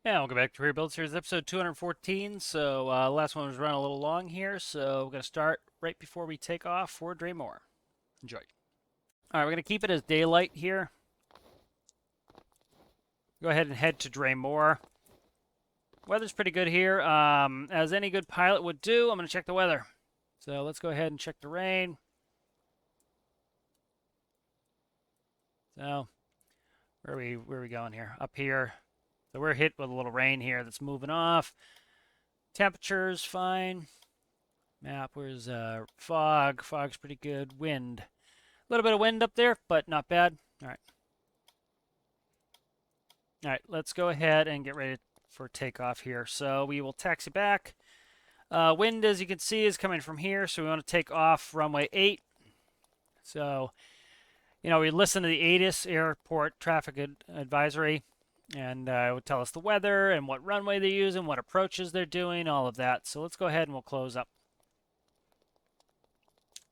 Yeah, welcome back to Career Build Series, episode 214. So, last one was running a little long here, so we're going to start right before we take off for Dreimor. Enjoy. All right, we're going to keep it as daylight here. Go ahead and head to Dreimor. Weather's pretty good here. As any good pilot would do, I'm going to check the weather. So let's go ahead and check the rain. So, where are we going here? Up here. So we're hit with a little rain here that's moving off. Temperature's fine. Map, where's fog? Fog's pretty good. Wind. A little bit of wind up there, but not bad. All right. All right, let's go ahead and get ready for takeoff here. So we will taxi back. Wind, as you can see, is coming from here, so we want to take off runway 8. So, we listen to the ATIS airport traffic advisory, and it would tell us the weather and what runway they're using, what approaches they're doing, all of that. So let's go ahead and we'll close up.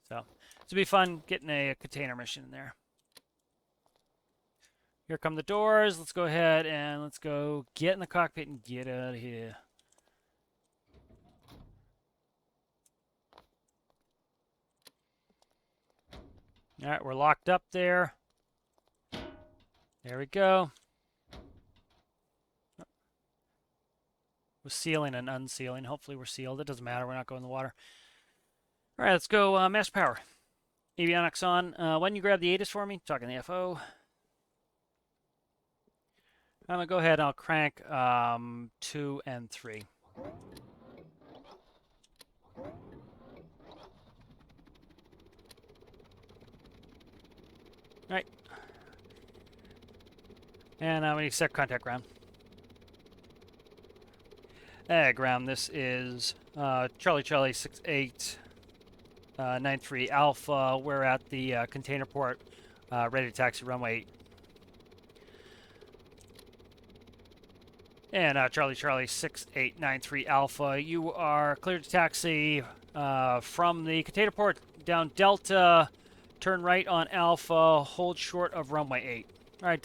So this will be fun getting a container mission in there. Here come the doors. Let's go ahead and let's go get in the cockpit and get out of here. All right, we're locked up there. There we go. We're sealing and unsealing. Hopefully we're sealed. It doesn't matter. We're not going in the water. All right, let's go master power. Avionics on. Why don't you grab the ATIS for me? Talking the FO. I'm going to go ahead and I'll crank 2 and 3. All right. And we set contact ground. Ground, this is Charlie 6893 Alpha. We're at the container port, ready to taxi runway 8. And Charlie 6893 Alpha, you are cleared to taxi from the container port down Delta, turn right on Alpha, hold short of runway 8. All right,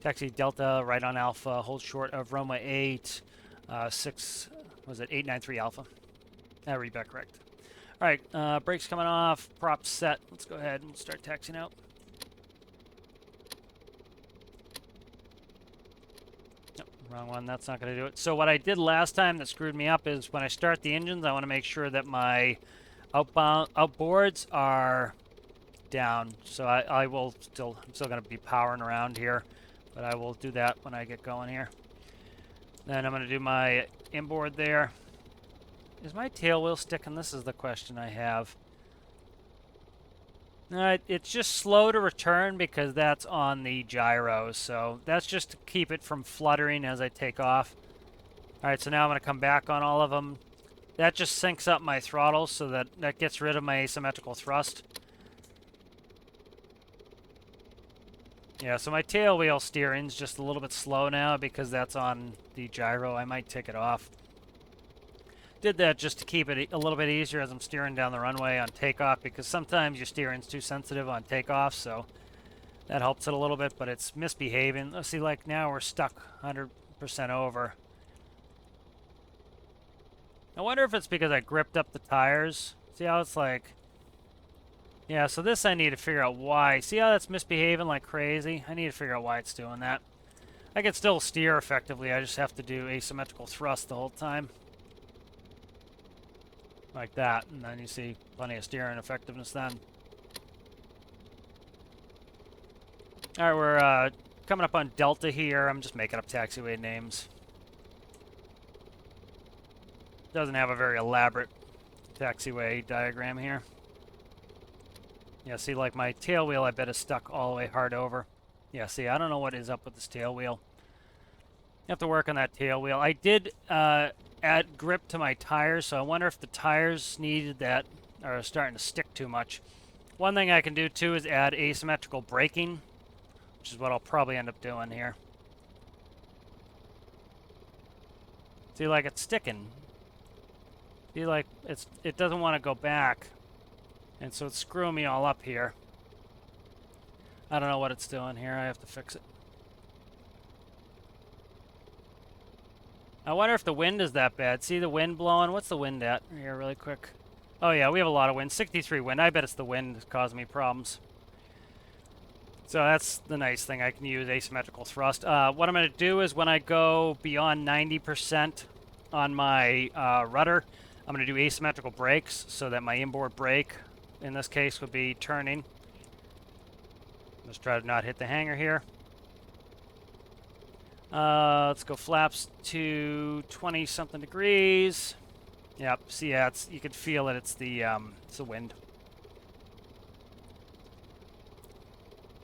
taxi Delta, right on Alpha, hold short of runway 8, 893 Alpha. That read back correct. All right, brakes coming off, props set. Let's go ahead and start taxiing out. Wrong one, that's not going to do it. So what I did last time that screwed me up is when I start the engines, I want to make sure that my outboards are down. So I'm still going to be powering around here, but I will do that when I get going here. Then I'm going to do my inboard there. Is my tail wheel sticking? This is the question I have. It's just slow to return because that's on the gyro, so that's just to keep it from fluttering as I take off. All right, so now I'm going to come back on all of them. That just syncs up my throttle so that gets rid of my asymmetrical thrust. Yeah, so my tail wheel steering's just a little bit slow now because that's on the gyro. I might take it off. Did that just to keep it a little bit easier as I'm steering down the runway on takeoff, because sometimes your steering's too sensitive on takeoff, so that helps it a little bit, but it's misbehaving. Let's see, like now we're stuck 100% over. I wonder if it's because I gripped up the tires. See how it's like... Yeah, so this I need to figure out why. See how that's misbehaving like crazy? I need to figure out why it's doing that. I can still steer effectively, I just have to do asymmetrical thrust the whole time. Like that, and then you see plenty of steering effectiveness then. Alright, we're coming up on Delta here. I'm just making up taxiway names. Doesn't have a very elaborate taxiway diagram here. Yeah, see, like my tail wheel I bet is stuck all the way hard over. Yeah, see, I don't know what is up with this tail wheel. You have to work on that tail wheel. I did add grip to my tires, so I wonder if the tires needed that are starting to stick too much. One thing I can do too is add asymmetrical braking, which is what I'll probably end up doing here. See, like it's sticking. See, like it doesn't want to go back, and so it's screwing me all up here. I don't know what it's doing here. I have to fix it. I wonder if the wind is that bad. See the wind blowing? What's the wind at? Here, really quick. Oh yeah, we have a lot of wind. 63 wind. I bet it's the wind that's causing me problems. So that's the nice thing. I can use asymmetrical thrust. What I'm going to do is when I go beyond 90% on my rudder, I'm going to do asymmetrical brakes so that my inboard brake, in this case, would be turning. Let's try to not hit the hangar here. Let's go flaps to 20-something degrees. Yep, see, yeah, you can feel it. It's the wind.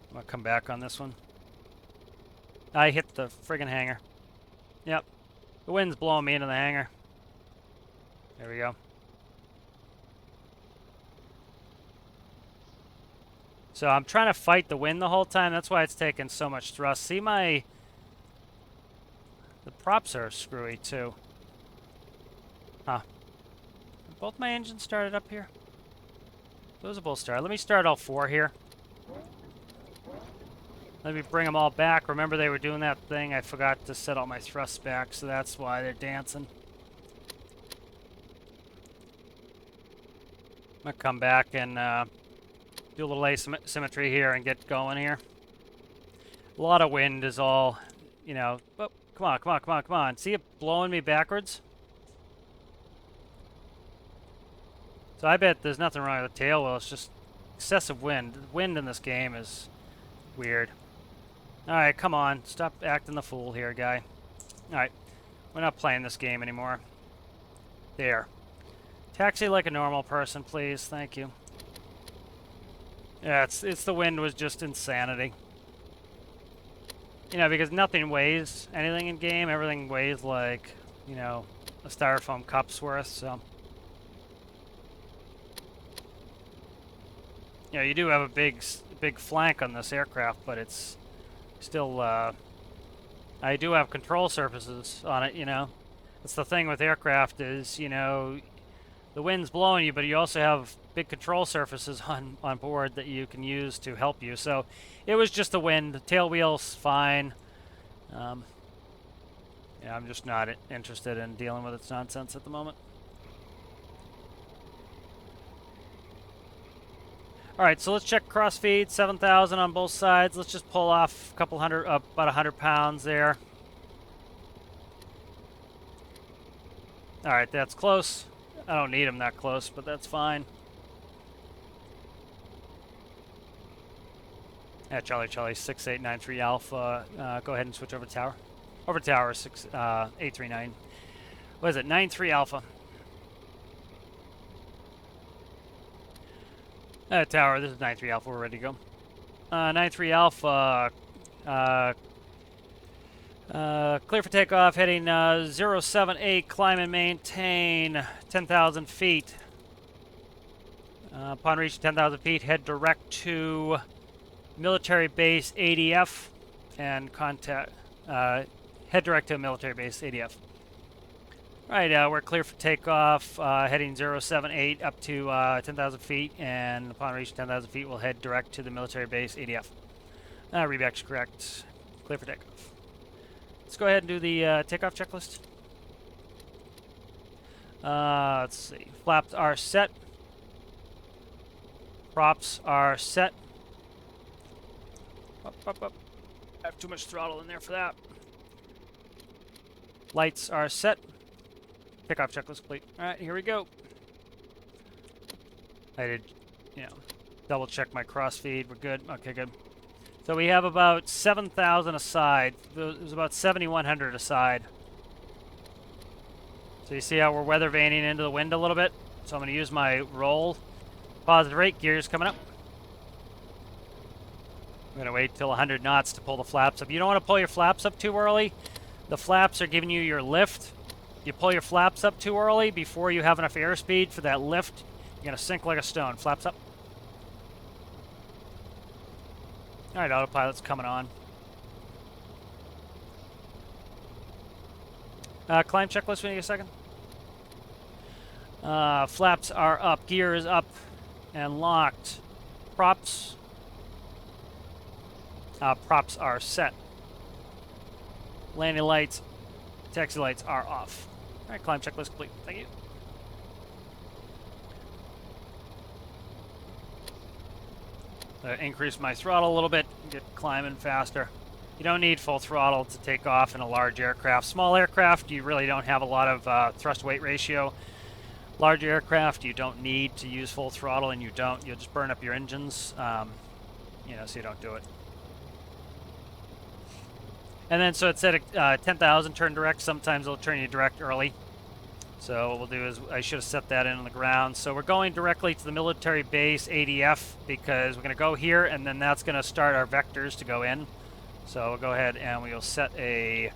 I'm gonna come back on this one. I hit the friggin' hangar. Yep. The wind's blowing me into the hangar. There we go. So I'm trying to fight the wind the whole time. That's why it's taking so much thrust. See the props are screwy too. Huh. Both my engines started up here? Those are both started. Let me start all four here. Let me bring them all back. Remember they were doing that thing. I forgot to set all my thrusts back, so that's why they're dancing. I'm going to come back and do a little asymmetry here and get going here. A lot of wind is all, you know. Oh, come on, come on, come on, come on. See it blowing me backwards? So I bet there's nothing wrong with the tail wheel. It's just excessive wind. The wind in this game is weird. Alright, come on. Stop acting the fool here, guy. Alright. We're not playing this game anymore. There. Taxi like a normal person, please. Thank you. Yeah, it's the wind was just insanity. You know, because nothing weighs anything in game. Everything weighs like, you know, a styrofoam cup's worth, so. You know, you do have a big flank on this aircraft, but it's still, I do have control surfaces on it, you know. That's the thing with aircraft is, you know, the wind's blowing you, but you also have big control surfaces on board that you can use to help you. So it was just the wind. The tail wheel's fine. Yeah, I'm just not interested in dealing with its nonsense at the moment. All right, so let's check crossfeed, 7,000 on both sides. Let's just pull off a couple hundred, about 100 pounds there. All right, that's close. I don't need them that close, but that's fine. Yeah, Charlie, 6893 Alpha. Go ahead and switch over to tower. Over to tower, 839. What is it, 93 Alpha? Tower, this is 93 Alpha, we're ready to go. 93 Alpha, clear for takeoff, heading 078, climb and maintain 10,000 feet. Upon reaching 10,000 feet, head direct to military base ADF and contact, head direct to military base ADF. Alright, we're clear for takeoff, heading 078 up to 10,000 feet, and upon reaching 10,000 feet, we'll head direct to the military base ADF. Reback's correct. Clear for takeoff. Let's go ahead and do the takeoff checklist. Let's see. Flaps are set. Props are set. Up, up, up. I have too much throttle in there for that. Lights are set. Takeoff checklist complete. Alright, here we go. I did, you know, double check my crossfeed. We're good. Okay, good. So we have about 7,000 aside. It was about 7,100 aside. So you see how we're weather vaning into the wind a little bit? So I'm going to use my roll. Positive rate, gears coming up. I'm going to wait till 100 knots to pull the flaps up. You don't want to pull your flaps up too early. The flaps are giving you your lift. You pull your flaps up too early before you have enough airspeed for that lift, you're going to sink like a stone. Flaps up. All right, autopilot's coming on. Climb checklist, we need a second. Flaps are up, gear is up and locked. Props. Props are set. Landing lights Taxi lights are off. All right, climb checklist complete. Thank you. Increase my throttle a little bit, get climbing faster. You don't need full throttle to take off in a large aircraft. Small aircraft, you really don't have a lot of thrust-weight ratio. Large aircraft, you don't need to use full throttle, and you'll just burn up your engines, you know, so you don't do it. And then, so it said 10,000 turn direct. Sometimes it'll turn you direct early. So what we'll do is, I should have set that in on the ground. So we're going directly to the military base ADF because we're going to go here, and then that's going to start our vectors to go in. So we'll go ahead and we'll set a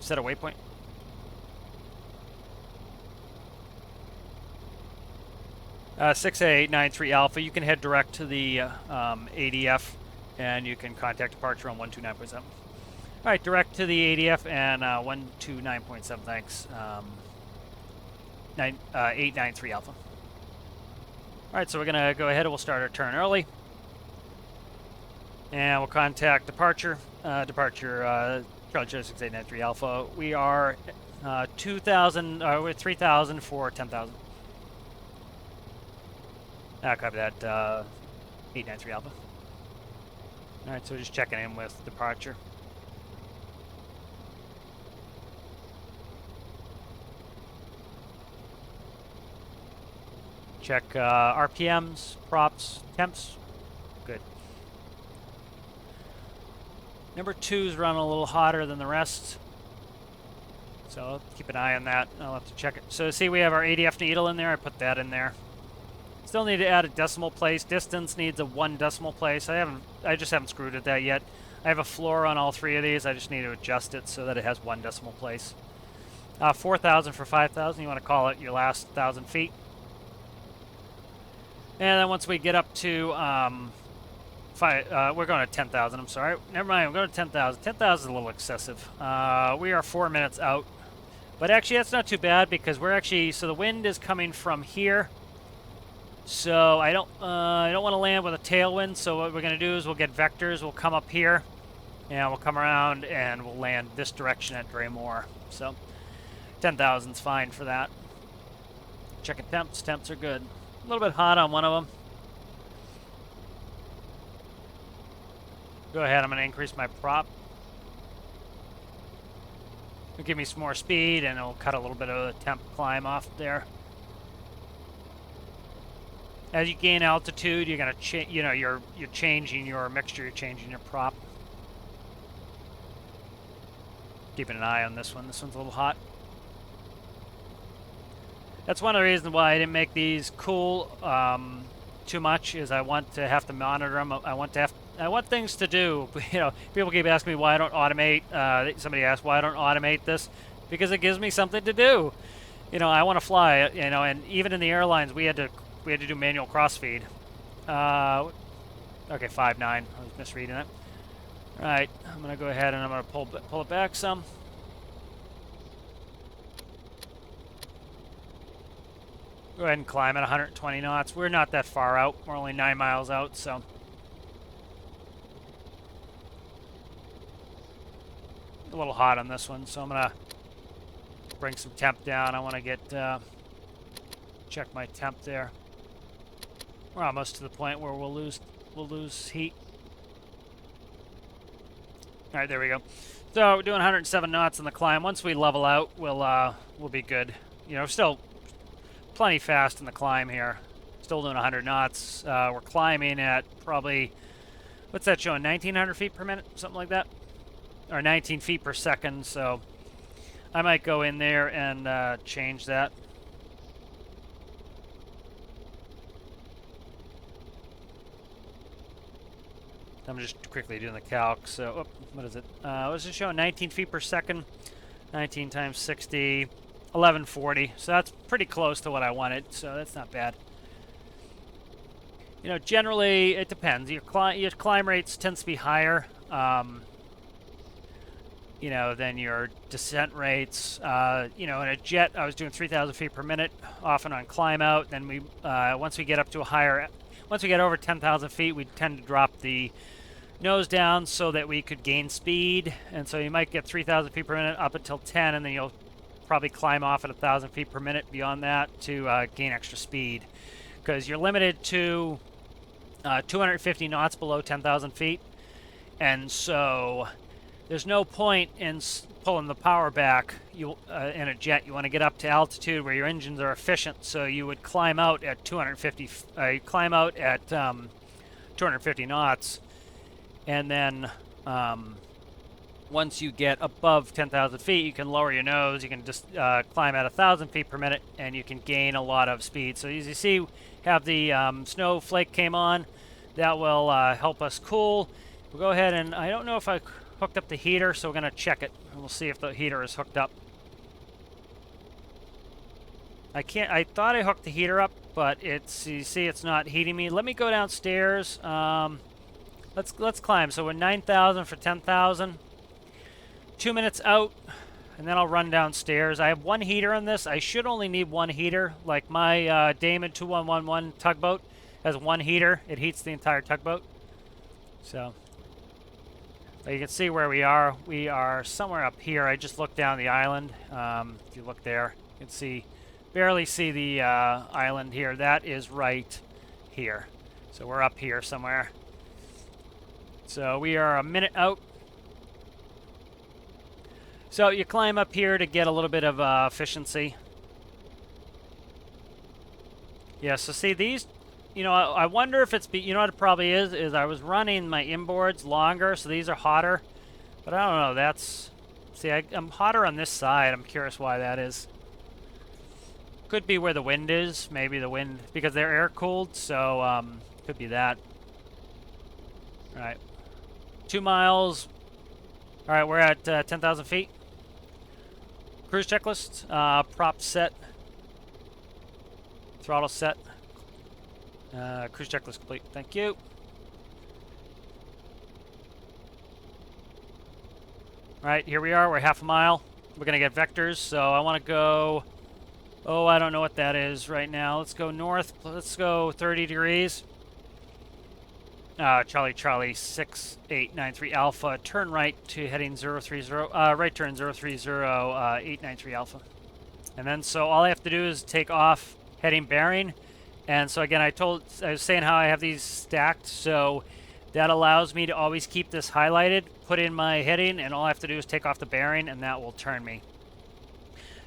waypoint. Uh, 6893 Alpha. You can head direct to the ADF, and you can contact departure on 129.7. All right, direct to the ADF and 129.7, thanks. 893 Alpha. All right, so we're going to go ahead and we'll start our turn early. And we'll contact departure. Charlie 6893 Alpha. We are 2,000, we're 3,000 for 10,000. Copy that, 893 Alpha. All right, so we're just checking in with departure. Check RPMs, props, temps. Good. Number 2's running a little hotter than the rest. So I'll keep an eye on that. I'll have to check it. So see, we have our ADF needle in there. I put that in there. Still need to add a decimal place. Distance needs a 1 decimal place. I just haven't screwed with that yet. I have a floor on all 3 of these. I just need to adjust it so that it has 1 decimal place. 4,000 for 5,000. You want to call it your last 1,000 feet. And then once we get up to we're going to 10,000. I'm sorry. Never mind. We're going to 10,000. 10,000 is a little excessive. We are 4 minutes out, but actually that's not too bad because we're actually, so the wind is coming from here. So I don't want to land with a tailwind. So what we're going to do is we'll get vectors. We'll come up here, and we'll come around and we'll land this direction at Dreimor. So 10,000 is fine for that. Checking temps. Temps are good. A little bit hot on one of them. Go ahead, I'm going to increase my prop. It'll give me some more speed, and it'll cut a little bit of the temp climb off there. As you gain altitude, you're going to you're changing your mixture, you're changing your prop. Keeping an eye on this one. This one's a little hot. That's one of the reasons why I didn't make these cool too much. Is I want to have to monitor them. I want things to do. You know, people keep asking me why I don't automate. Somebody asked why I don't automate this, because it gives me something to do. You know, I want to fly. You know, and even in the airlines, we had to do manual crossfeed. Okay, 5.9. I was misreading it. All right, I'm gonna go ahead and I'm gonna pull it back some. Go ahead and climb at 120 knots. We're not that far out. We're only 9 miles out, so. A little hot on this one, so I'm gonna bring some temp down. I want to get check my temp there. We're almost to the point where we'll lose heat. All right, there we go. So we're doing 107 knots on the climb. Once we level out, we'll be good. You know, still plenty fast in the climb here. Still doing 100 knots. We're climbing at probably, what's that showing? 1,900 feet per minute, something like that, or 19 feet per second. So I might go in there and change that. I'm just quickly doing the calc. So, what is it? What's it showing? 19 feet per second. 19 times 60, 1140. So that's pretty close to what I wanted. So that's not bad. You know, generally it depends. Your climb rates tends to be higher, you know, than your descent rates. You know, in a jet, I was doing 3,000 feet per minute, often on climb out. Then we, once we get up to a higher, once we get over 10,000 feet, we tend to drop the nose down so that we could gain speed. And so you might get 3,000 feet per minute up until 10, and then you'll probably climb off at 1,000 feet per minute beyond that to gain extra speed. Because you're limited to 250 knots below 10,000 feet. And so there's no point in pulling the power back in a jet. You want to get up to altitude where your engines are efficient. So you would climb out at 250. Climb out at 250 knots, and then once you get above 10,000 feet, you can lower your nose. You can just climb at 1,000 feet per minute, and you can gain a lot of speed. So as you see, have the snowflake came on. That will help us cool. We'll go ahead and I don't know if I hooked up the heater, so we're going to check it, and we'll see if the heater is hooked up. I thought I hooked the heater up, but you see it's not heating me. Let me go downstairs. Let's climb. So we're 9,000 for 10,000. 2 minutes out, and then I'll run downstairs. I have one heater on this. I should only need one heater. Like my Damon 2111 tugboat has one heater. It heats the entire tugboat. So you can see where we are. We are somewhere up here. I just looked down the island. If you look there, you can barely see the island here. That is right here. So we're up here somewhere. So we are a minute out. So you climb up here to get a little bit of efficiency. Yeah, so see these, I wonder if it's, you know what it probably is I was running my inboards longer, so these are hotter. But I don't know, see, I'm hotter on this side. I'm curious why that is. Could be where the wind is, maybe the wind, because they're air cooled, so could be that. All right, 2 miles. All right, we're at 10,000 feet. Cruise checklist, prop set, throttle set, cruise checklist complete. Thank you. All right, here we are. We're half a mile. We're going to get vectors, so I want to go, I don't know what that is right now. Let's go north. Let's go 30 degrees. Charlie 6893 Alpha, turn right to heading 030, right turn 030 893 Alpha. And then so all I have to do is take off heading bearing. And so again, I was saying how I have these stacked, so that allows me to always keep this highlighted, put in my heading, and all I have to do is take off the bearing, and that will turn me.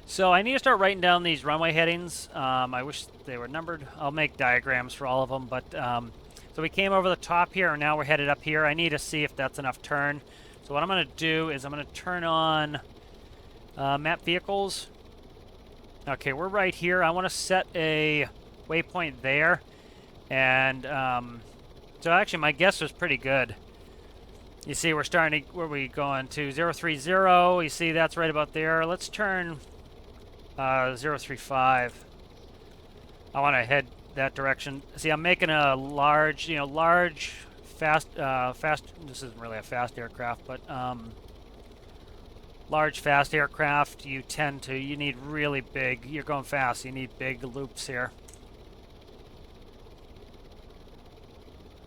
So I need to start writing down these runway headings. I wish they were numbered. I'll make diagrams for all of them, but so we came over the top here, and now we're headed up here. I need to see if that's enough turn. So what I'm going to do is I'm going to turn on map vehicles. Okay, we're right here. I want to set a waypoint there. And so actually my guess was pretty good. You see we're starting to, where are we going to? 030. You see that's right about there. Let's turn 035. I want to head that direction. See, I'm making a large, fast, this isn't really a fast aircraft, but large, fast aircraft, you need really big, you're going fast, you need big loops here.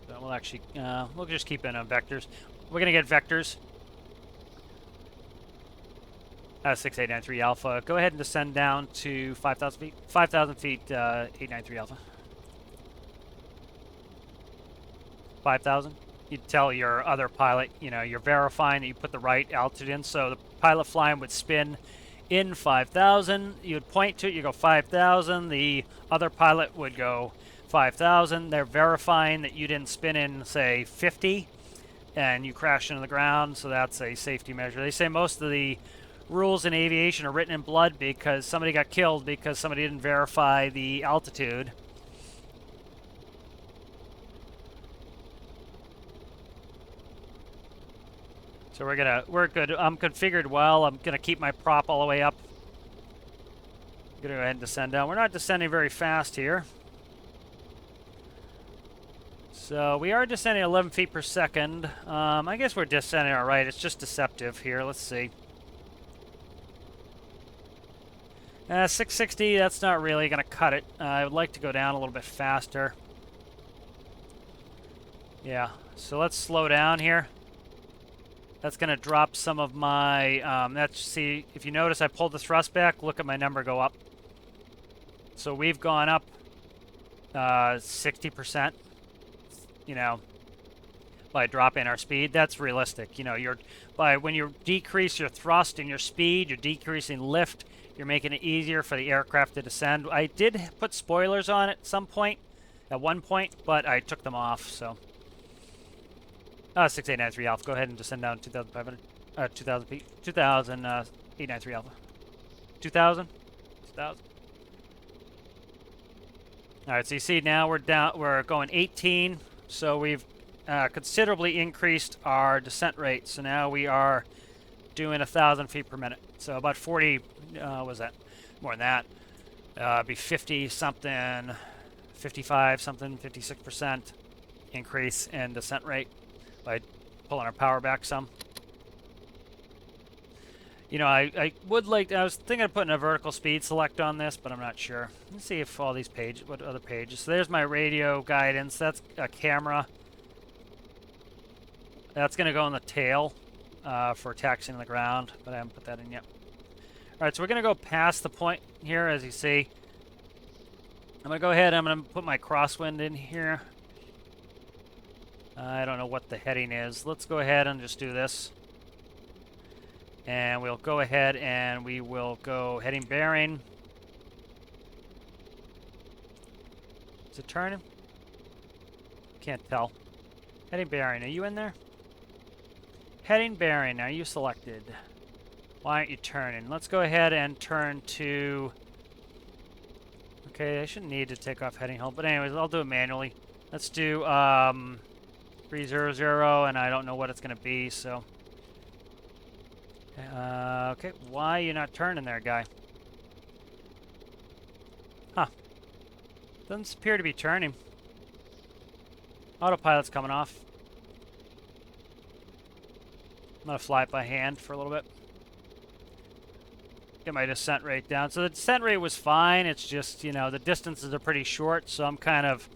So we'll actually, we'll just keep in on vectors. We're going to get vectors. 6893 Alpha. Go ahead and descend down to 5,000 feet. 5,000 feet, 893 Alpha. 5,000. You tell your other pilot, you're verifying that you put the right altitude in. So the pilot flying would spin in 5,000. You'd point to it, you go 5,000. The other pilot would go 5,000. They're verifying that you didn't spin in, say, 50, and you crash into the ground. So that's a safety measure. They say most of the rules in aviation are written in blood because somebody got killed because somebody didn't verify the altitude. So we're good. I'm configured well. I'm gonna keep my prop all the way up. I'm gonna go ahead and descend down. We're not descending very fast here. So we are descending 11 feet per second. I guess we're descending all right. It's just deceptive here. Let's see. 660, that's not really going to cut it. I would like to go down a little bit faster. Yeah, so let's slow down here. That's going to drop some of my, see, if you notice I pulled the thrust back, look at my number go up. So we've gone up 60%, you know, by dropping our speed. That's realistic. You know, when you decrease your thrust and your speed, you're decreasing lift, you're making it easier for the aircraft to descend. I did put spoilers on at one point, but I took them off, so. 6893 Alpha, go ahead and descend down 2,500, 2,000 feet, 893 Alpha. 2,000? 2,000. All right, so you see now we're going 18, so we've considerably increased our descent rate. So now we are doing 1,000 feet per minute. So about 40, was that? More than that. Be 50 something, 55 something, 56% increase in descent rate by pulling our power back some. You know, I was thinking of putting a vertical speed select on this, but I'm not sure. Let's see if all these pages, what other pages. So there's my radio guidance. That's a camera. That's going to go on the tail for taxiing the ground, but I haven't put that in yet. All right, so we're going to go past the point here, as you see. I'm going to go ahead, I'm going to put my crosswind in here. I don't know what the heading is. Let's go ahead and just do this. And we'll go ahead and we will go heading bearing. Is it turning? Can't tell. Heading bearing, are you in there? Heading bearing, are you selected? Why aren't you turning? Let's go ahead and turn to... Okay, I shouldn't need to take off heading hold, but anyways, I'll do it manually. Let's do 300, and I don't know what it's going to be, so... okay, why are you not turning there, guy? Huh. Doesn't appear to be turning. Autopilot's coming off. I'm going to fly it by hand for a little bit. Get my descent rate down. So the descent rate was fine. It's just, you know, the distances are pretty short, so I'm kind of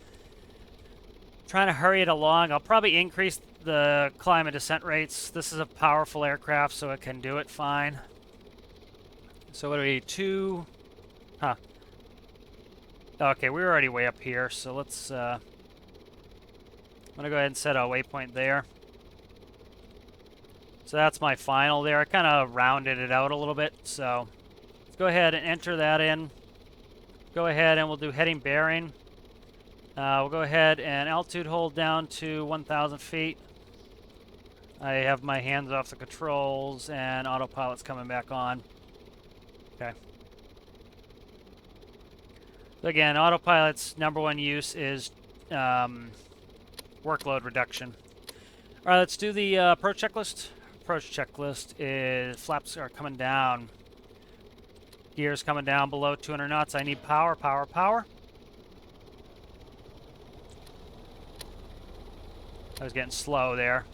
trying to hurry it along. I'll probably increase the climb and descent rates. This is a powerful aircraft, so it can do it fine. So what do we, 2? Huh. Okay, we're already way up here, so let's, I'm going to go ahead and set a waypoint there. So that's my final there. I kind of rounded it out a little bit, so let's go ahead and enter that in. Go ahead and we'll do heading bearing. We'll go ahead and altitude hold down to 1,000 feet. I have my hands off the controls and autopilot's coming back on. Okay. So again, autopilot's #1 use is workload reduction. All right, let's do the approach checklist. Approach checklist is flaps are coming down. Gears coming down below 200 knots. I need power, power, power. I was getting slow there.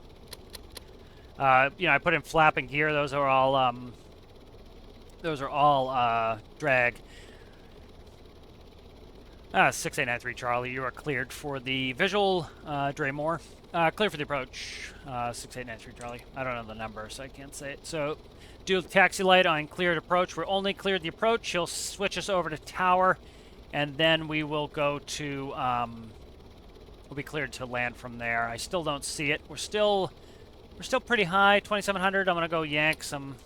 You know, I put in flap and gear. Those are all drag. 6893 Charlie, you are cleared for the visual. Dreimor, clear for the approach. 6893 Charlie. I don't know the number, so I can't say it. So, do the taxi light on cleared approach. We're only cleared the approach. He'll switch us over to tower, and then we will go to. We'll be cleared to land from there. I still don't see it. We're still pretty high. 2,700. I'm gonna go yank some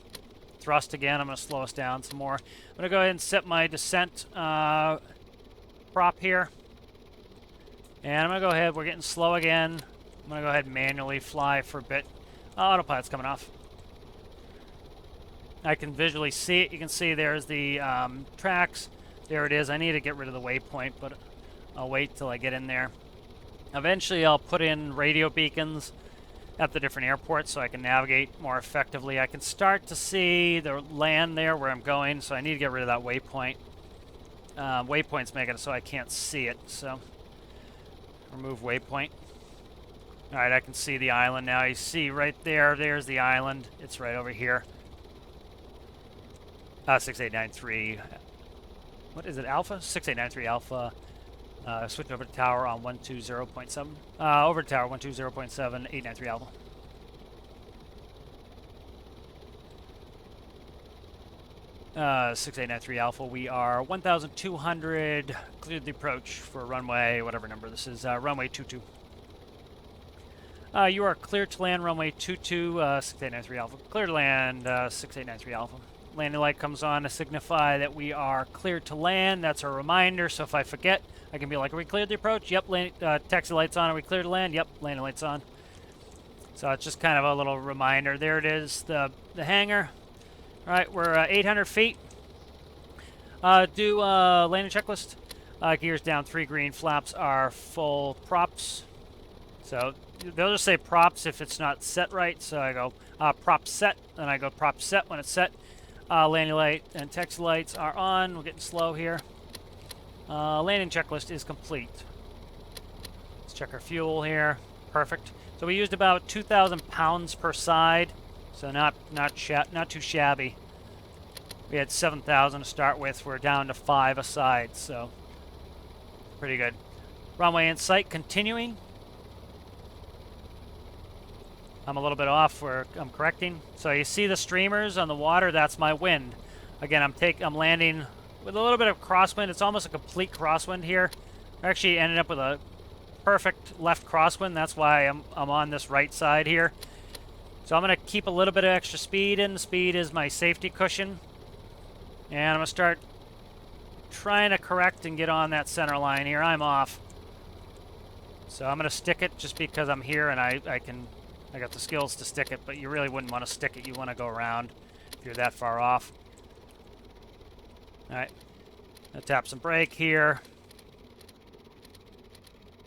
thrust again. I'm gonna slow us down some more. I'm gonna go ahead and set my descent. Prop here, and I'm gonna go ahead. We're getting slow again. I'm gonna go ahead and manually fly for a bit. Autopilot's coming off. I can visually see it. You can see there's the tracks. There it is. I need to get rid of the waypoint, but I'll wait till I get in there. Eventually, I'll put in radio beacons at the different airports so I can navigate more effectively. I can start to see the land there where I'm going, so I need to get rid of that waypoint. Waypoint's making it so I can't see it, so remove waypoint. Alright, I can see the island now. You see right there, there's the island. It's right over here. 6893. What is it, Alpha? 6893 Alpha. Switch over to tower on 120.7. Over to tower 120.7, 893 Alpha. Uh, 6893 Alpha. We are 1,200. Cleared the approach for runway, whatever number this is. Runway 22. You are clear to land runway 22, 6893 Alpha. Clear to land 6893 Alpha. Landing light comes on to signify that we are cleared to land. That's a reminder, so if I forget, I can be like, are we cleared the approach? Yep. Taxi lights on. Are we clear to land? Yep. Landing lights on. So it's just kind of a little reminder. There it is, the hangar. All right, we're 800 feet. Do landing checklist. Gears down, 3 green. Flaps are full. Props. So they'll just say props if it's not set right. So I go prop set, and I go prop set when it's set. Landing light and taxi lights are on. We're getting slow here. Landing checklist is complete. Let's check our fuel here. Perfect. So we used about 2,000 pounds per side. So not too shabby. We had 7,000 to start with. We're down to 5 a side, so pretty good. Runway in sight, continuing. I'm a little bit off. I'm correcting. So you see the streamers on the water. That's my wind. Again, I'm landing with a little bit of crosswind. It's almost a complete crosswind here. I actually ended up with a perfect left crosswind. That's why I'm on this right side here. So I'm going to keep a little bit of extra speed in. Speed is my safety cushion. And I'm going to start trying to correct and get on that center line here. I'm off. So I'm going to stick it just because I'm here and I got the skills to stick it, but you really wouldn't want to stick it. You want to go around if you're that far off. All right. I'll tap some brake here.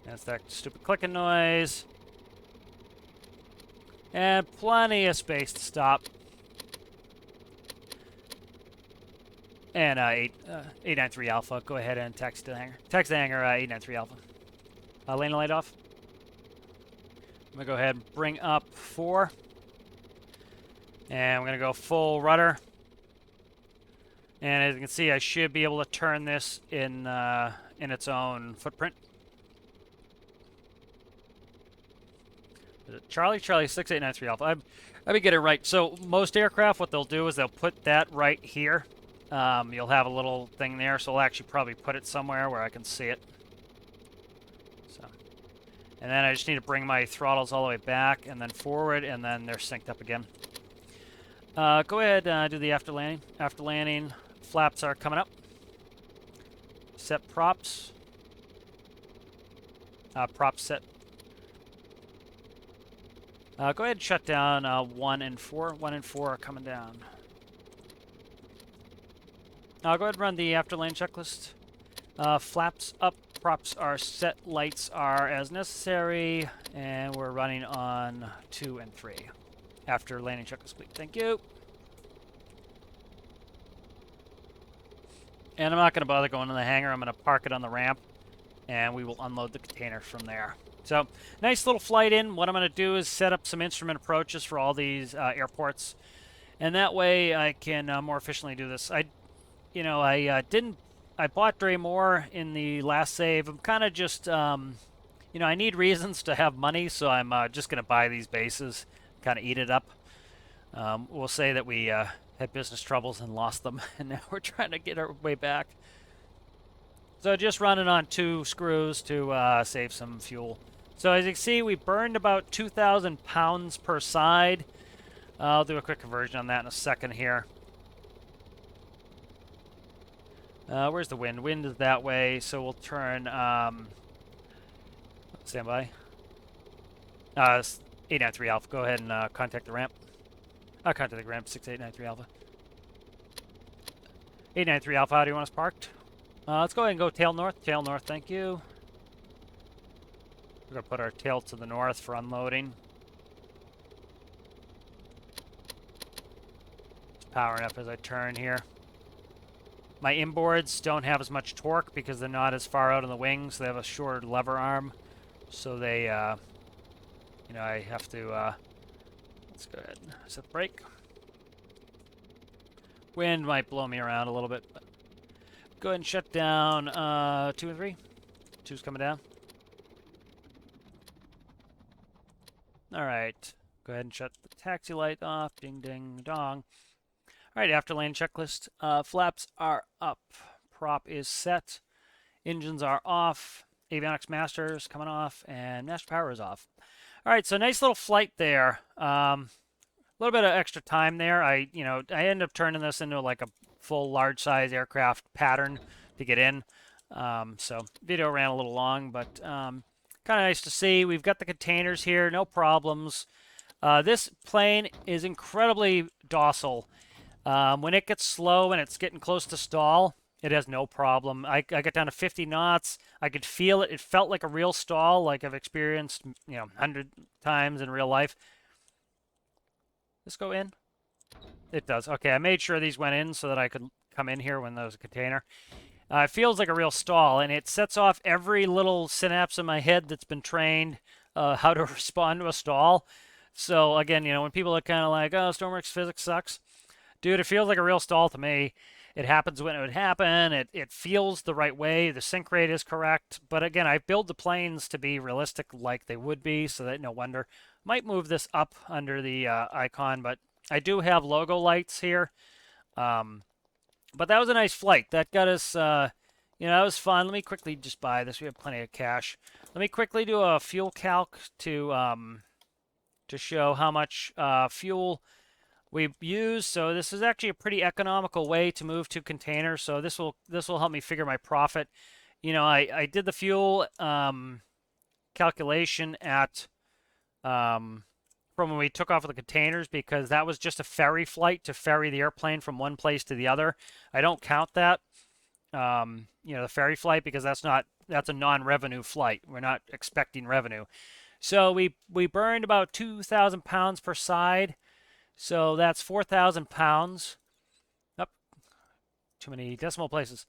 That's that stupid clicking noise. And plenty of space to stop. And 893 Alpha, go ahead and taxi to the hangar. Taxi to the hangar, 893 Alpha. Landing light off. I'm going to go ahead and bring up 4. And we're going to go full rudder. And as you can see, I should be able to turn this in its own footprint. Charlie 6893 Alpha. Let me get it right. So most aircraft, what they'll do is they'll put that right here. You'll have a little thing there, so I'll actually probably put it somewhere where I can see it. So, and then I just need to bring my throttles all the way back and then forward, and then they're synced up again. Go ahead, do the after landing. After landing, flaps are coming up. Set props. Props set. Go ahead and shut down 1 and 4. 1 and 4 are coming down. Go ahead and run the after lane checklist. Flaps up, props are set, lights are as necessary, and we're running on 2 and 3. After landing checklist complete. Thank you. And I'm not going to bother going to the hangar. I'm going to park it on the ramp, and we will unload the container from there. So, nice little flight in. What I'm going to do is set up some instrument approaches for all these airports, and that way I can more efficiently do this. I bought Dreimor in the last save. I'm kind of just, I need reasons to have money, so I'm just going to buy these bases, kind of eat it up. We'll say that we had business troubles and lost them, and now we're trying to get our way back. So just running on 2 screws to save some fuel. So as you can see, we burned about 2,000 pounds per side. I'll do a quick conversion on that in a second here. Where's the wind? Wind is that way, so we'll turn, stand by. 893 Alpha, go ahead and contact the ramp. Contact the ramp, 6893 Alpha. 893 Alpha, how do you want us parked? Let's go ahead and go tail north, thank you. We're going to put our tail to the north for unloading. It's powering up as I turn here. My inboards don't have as much torque because they're not as far out on the wings. They have a shorter lever arm. So they, I have to, let's go ahead and set the brake. Wind might blow me around a little bit, but go ahead and shut down 2 and 3. Two's coming down. All right. Go ahead and shut the taxi light off. Ding, ding, dong. All right, after lane checklist. Flaps are up. Prop is set. Engines are off. Avionics master is coming off, and master power is off. All right, so nice little flight there. A little bit of extra time there. I ended up turning this into like a full large size aircraft pattern to get in. So video ran a little long, but kind of nice to see. We've got the containers here, no problems. This plane is incredibly docile. When it gets slow and it's getting close to stall, it has no problem. I got down to 50 knots. I could feel it. It felt like a real stall, like I've experienced, 100 times in real life. This go in? It does. Okay, I made sure these went in so that I could come in here when there was a container. It feels like a real stall, and it sets off every little synapse in my head that's been trained how to respond to a stall. So again, when people are kind of like, "Oh, Stormworks physics sucks," dude, it feels like a real stall to me. It happens when it would happen. It feels the right way. The sync rate is correct. But again, I build the planes to be realistic like they would be, so that no wonder. Might move this up under the icon, but I do have logo lights here. But that was a nice flight. That got us, that was fun. Let me quickly just buy this. We have plenty of cash. Let me quickly do a fuel calc to show how much fuel we use. So this is actually a pretty economical way to move to containers. So this will help me figure my profit. I did the fuel calculation at from when we took off with the containers, because that was just a ferry flight to ferry the airplane from one place to the other. I don't count that, the ferry flight, because that's a non-revenue flight. We're not expecting revenue. So we burned about 2,000 pounds per side. So that's 4,000 pounds. Oh, too many decimal places.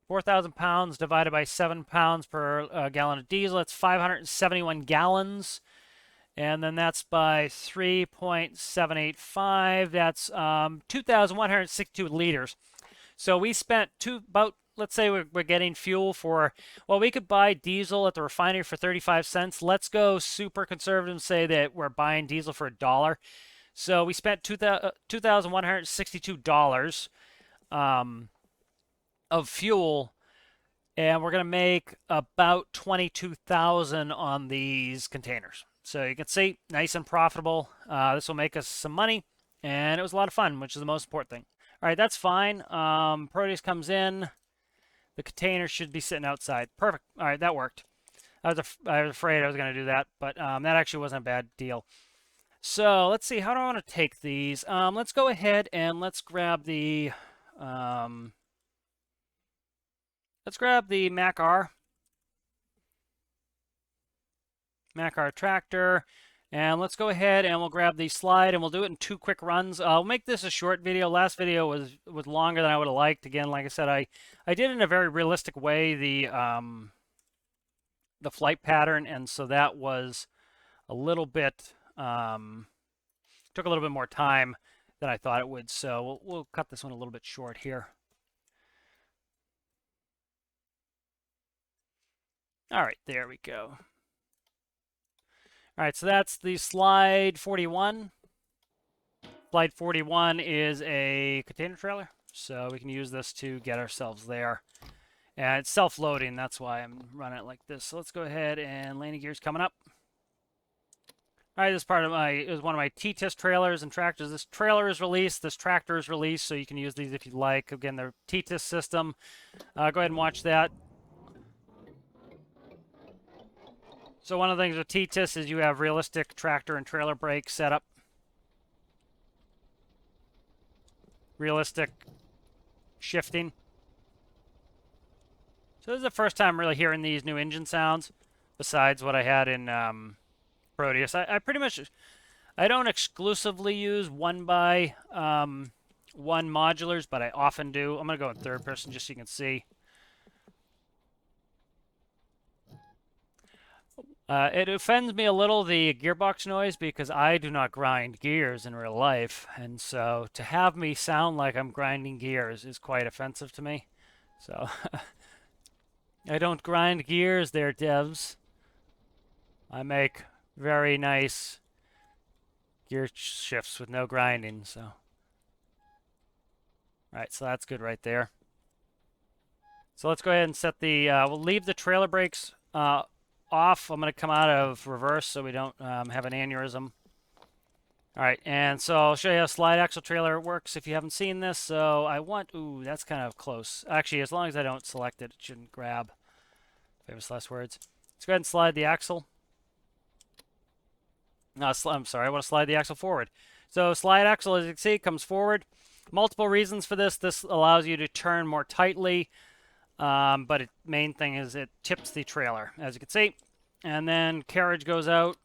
4,000 pounds divided by 7 pounds per gallon of diesel. That's 571 gallons. And then that's by 3.785. That's 2,162 liters. So we spent let's say we're getting fuel for, well, we could buy diesel at the refinery for 35 cents. Let's go super conservative and say that we're buying diesel for $1. So we spent $2,162 of fuel, and we're going to make about 22,000 on these containers. So you can see, nice and profitable. This will make us some money, and it was a lot of fun, which is the most important thing. All right, that's fine. Proteus comes in. The container should be sitting outside. Perfect. All right, that worked. I was afraid I was going to do that, but that actually wasn't a bad deal. So let's see. How do I want to take these? Let's go ahead and let's grab the Mac R tractor, and let's go ahead and we'll grab the slide, and we'll do it in 2 quick runs. I'll make this a short video. Last video was longer than I would have liked. Again, like I said, I did it in a very realistic way, the flight pattern, and so that was a little bit took a little bit more time than I thought it would. So we'll cut this one a little bit short here. All right, there we go. All right, so that's the slide 41. Slide 41 is a container trailer, so we can use this to get ourselves there. And it's self-loading, that's why I'm running it like this. So let's go ahead, and landing gear's coming up. All right, this part of is one of my T-TIS trailers and tractors. This trailer is released, this tractor is released, so you can use these if you'd like. Again, they're T-TIS system. Go ahead and watch that. So one of the things with T-TIS is you have realistic tractor and trailer brake setup. Realistic shifting. So this is the first time really hearing these new engine sounds, besides what I had in Proteus. I pretty much, I don't exclusively use 1x1 modulars, but I often do. I'm going to go in third person just so you can see. It offends me a little, the gearbox noise, because I do not grind gears in real life. And so to have me sound like I'm grinding gears is quite offensive to me. So I don't grind gears there, devs. I make very nice gear shifts with no grinding, so. Alright, so that's good right there. So let's go ahead and set the, we'll leave the trailer brakes off. I'm going to come out of reverse so we don't have an aneurysm. Alright, and so I'll show you how slide axle trailer works if you haven't seen this. So I want, ooh, that's kind of close. Actually, as long as I don't select it, it shouldn't grab. Famous last words. Let's go ahead and slide the axle. No, I'm sorry, I want to slide the axle forward. So slide axle, as you can see, comes forward. Multiple reasons for this. This allows you to turn more tightly, but the main thing is it tips the trailer, as you can see. And then carriage goes out.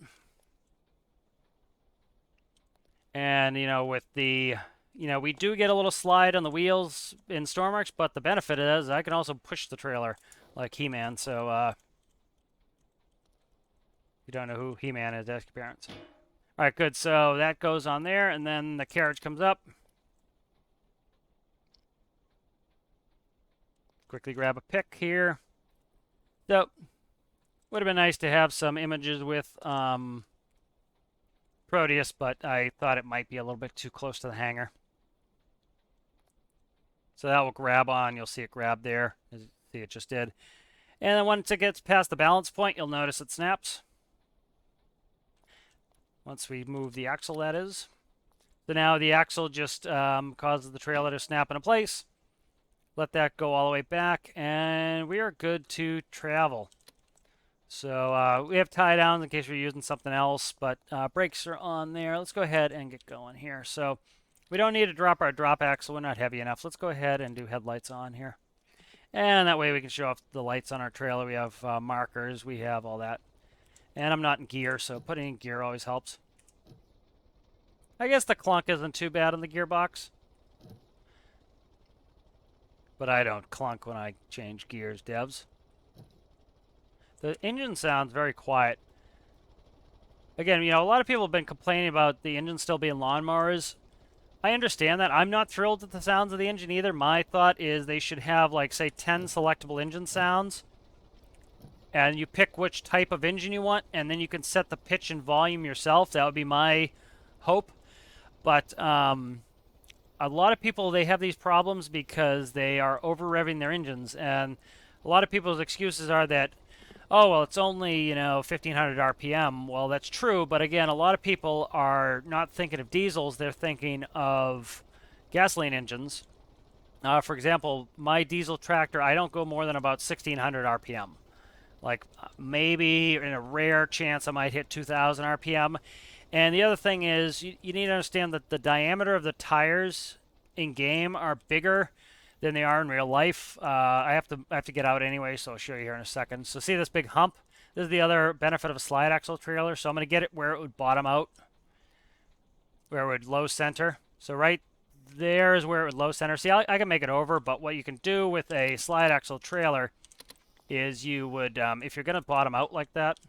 And, you know, with the, you know, we do get a little slide on the wheels in Stormworks, but the benefit is I can also push the trailer like He-Man. So, if you don't know who He-Man is, ask your parents. All right, good. So that goes on there, and then the carriage comes up. Quickly grab a pick here. So, would have been nice to have some images with Proteus, but I thought it might be a little bit too close to the hanger. So that will grab on. You'll see it grab there. As you see, it just did. And then once it gets past the balance point, you'll notice it snaps. Once we move the axle, that is. So now the axle just causes the trailer to snap into place. Let that go all the way back, and we are good to travel. So we have tie downs in case we're using something else, but brakes are on there. Let's go ahead and get going here. So we don't need to drop our drop axle. We're not heavy enough. Let's go ahead and do headlights on here. And that way we can show off the lights on our trailer. We have markers. We have all that. And I'm not in gear, so putting in gear always helps. I guess the clunk isn't too bad in the gearbox. But I don't clunk when I change gears, devs. The engine sounds very quiet. Again, you know, a lot of people have been complaining about the engine still being lawnmowers. I understand that. I'm not thrilled with the sounds of the engine either. My thought is they should have, like, say, 10 selectable engine sounds. And you pick which type of engine you want, and then you can set the pitch and volume yourself. That would be my hope. But a lot of people, they have these problems because they are over-revving their engines. And a lot of people's excuses are that, oh, well, it's only, you know, 1,500 RPM. Well, that's true. But again, a lot of people are not thinking of diesels. They're thinking of gasoline engines. For example, my diesel tractor, I don't go more than about 1,600 RPM. Like maybe in a rare chance I might hit 2,000 RPM. And the other thing is you need to understand that the diameter of the tires in game are bigger than they are in real life. I have to get out anyway, so I'll show you here in a second. So see this big hump? This is the other benefit of a slide axle trailer. So I'm going to get it where it would bottom out, where it would low center. So right there is where it would low center. See, I can make it over, but what you can do with a slide axle trailer is you would, if you're going to bottom out like that,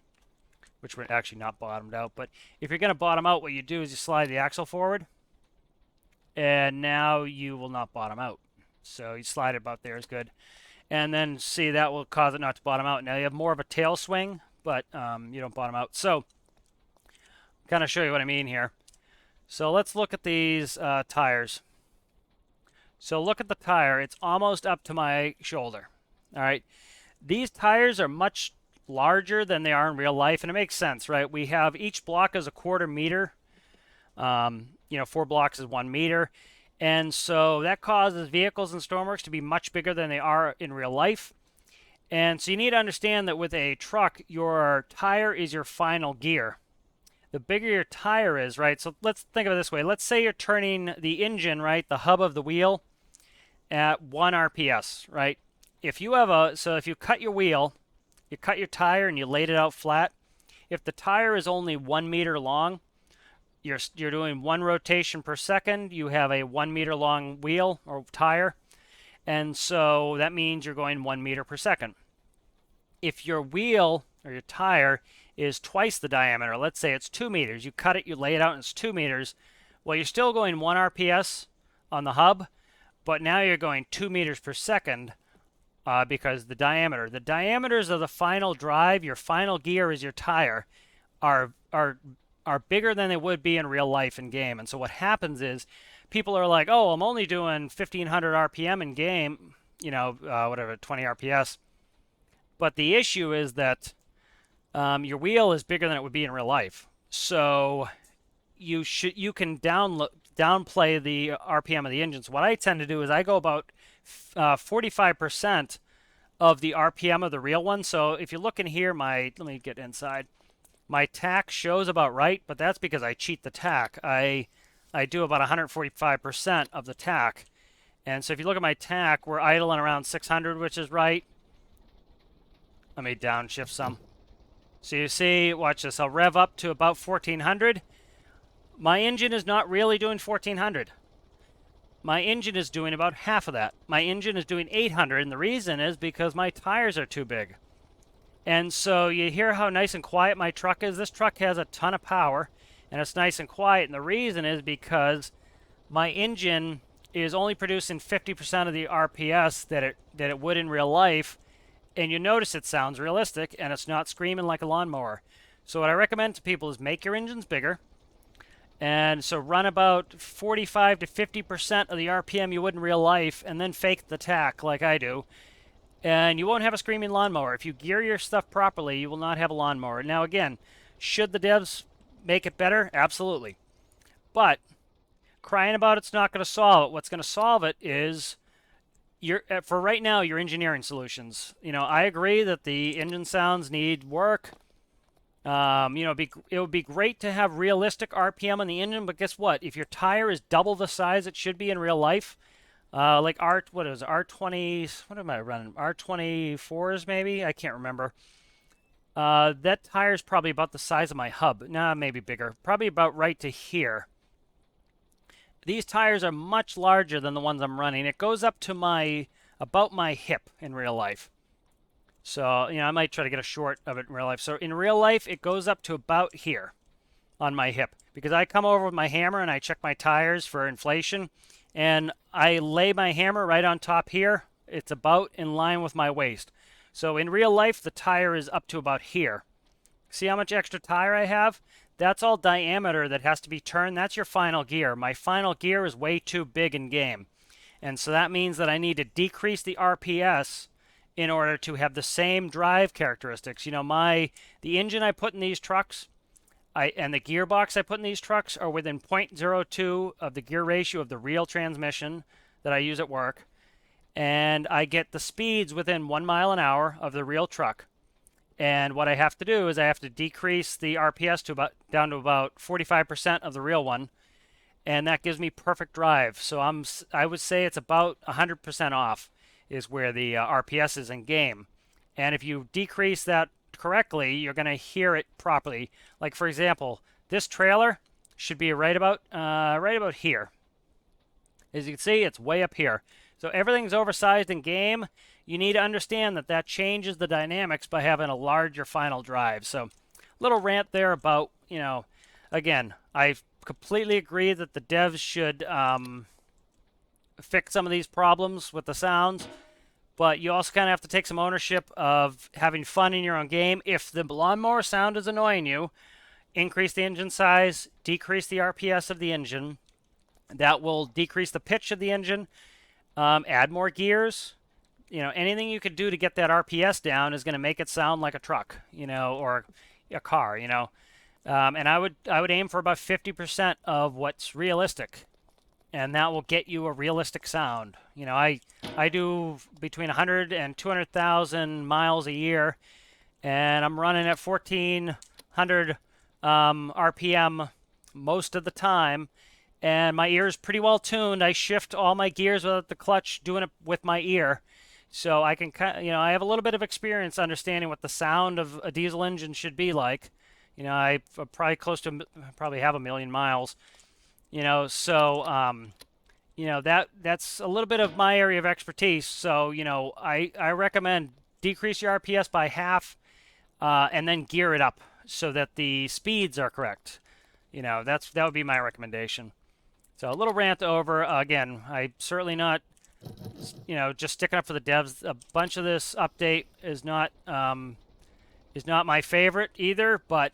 which we're actually not bottomed out, but if you're going to bottom out, what you do is you slide the axle forward, and now you will not bottom out. So you slide it about there is good. And then, see, that will cause it not to bottom out. Now you have more of a tail swing, but you don't bottom out. So, kind of show you what I mean here. So let's look at these tires. So look at the tire. It's almost up to my shoulder. All right. These tires are much larger than they are in real life, and it makes sense, right? We have each block is a 1/4 meter. You know, 4 blocks is 1 meter. And so that causes vehicles in Stormworks to be much bigger than they are in real life. And so you need to understand that with a truck, your tire is your final gear. The bigger your tire is, right? So let's think of it this way. Let's say you're turning the engine, right, the hub of the wheel, at 1 RPS, right? If you have so if you cut your wheel, you cut your tire and you laid it out flat, if the tire is only 1 meter long, you're doing 1 rotation per second. You have a 1 meter long wheel or tire, and so that means you're going 1 meter per second. If your wheel or your tire is twice the diameter, let's say it's 2 meters, you cut it, you lay it out, and it's 2 meters, well, you're still going 1 RPS on the hub, but now you're going 2 meters per second because the diameters of the final drive, your final gear is your tire, are bigger than they would be in real life in game. And so what happens is people are like, oh, I'm only doing 1500 RPM in game, whatever, 20 RPS. But the issue is that your wheel is bigger than it would be in real life. So you can downplay the RPM of the engine. So what I tend to do is I go about 45% of the RPM of the real one. So if you look in here, let me get inside. My tach shows about right, but that's because I cheat the tach. I do about 145% of the tach. And so if you look at my tach, we're idling around 600, which is right. Let me downshift some. So you see, watch this, I'll rev up to about 1400. My engine is not really doing 1400. My engine is doing about half of that. My engine is doing 800, and the reason is because my tires are too big. And so you hear how nice and quiet my truck is. This truck has a ton of power, and it's nice and quiet. And the reason is because my engine is only producing 50% of the RPS that it would in real life. And you notice it sounds realistic, and it's not screaming like a lawnmower. So what I recommend to people is make your engines bigger. And so run about 45 to 50% of the RPM you would in real life, and then fake the tach like I do. And you won't have a screaming lawnmower. If you gear your stuff properly, you will not have a lawnmower. Now, again, should the devs make it better? Absolutely. But crying about it's not going to solve it. What's going to solve it is, for right now, your engineering solutions. I agree that the engine sounds need work. It would be great to have realistic RPM on the engine, but guess what? If your tire is double the size it should be in real life, like R20s, what am I running? R24s maybe? I can't remember. That tire is probably about the size of my hub. Nah, maybe bigger. Probably about right to here. These tires are much larger than the ones I'm running. It goes up to about my hip in real life. So, I might try to get a short of it in real life. So in real life, it goes up to about here on my hip. Because I come over with my hammer and I check my tires for inflation. And I lay my hammer right on top here. It's about in line with my waist. So in real life, the tire is up to about here. See how much extra tire I have? That's all diameter that has to be turned. That's your final gear. My final gear is way too big in game. And so that means that I need to decrease the RPS in order to have the same drive characteristics. The engine I put in these trucks and the gearbox I put in these trucks are within 0.02 of the gear ratio of the real transmission that I use at work. And I get the speeds within 1 mile an hour of the real truck. And what I have to do is I have to decrease the RPS down to about 45% of the real one. And that gives me perfect drive. So I would say it's about 100% off is where the RPS is in game. And if you decrease that correctly, you're going to hear it properly. Like, for example, this trailer should be right about here. As you can see, it's way up here. So everything's oversized in game. You need to understand that changes the dynamics by having a larger final drive. So little rant there about, again, I completely agree that the devs should fix some of these problems with the sounds, but you also kind of have to take some ownership of having fun in your own game. If the lawnmower sound is annoying you, increase the engine size, decrease the RPS of the engine. That will decrease the pitch of the engine, add more gears. Anything you could do to get that RPS down is going to make it sound like a truck, or a car, and I would aim for about 50% of what's realistic, and that will get you a realistic sound. I do between 100 and 200,000 miles a year, and I'm running at 1,400 RPM most of the time, and my ear is pretty well tuned. I shift all my gears without the clutch, doing it with my ear. So I can, I have a little bit of experience understanding what the sound of a diesel engine should be like. I probably probably have 1 million miles. So that's a little bit of my area of expertise. So I recommend decrease your RPS by half, and then gear it up so that the speeds are correct. That would be my recommendation. So a little rant over. Again, I'm certainly not you know, just sticking up for the devs. A bunch of this update is not my favorite either, but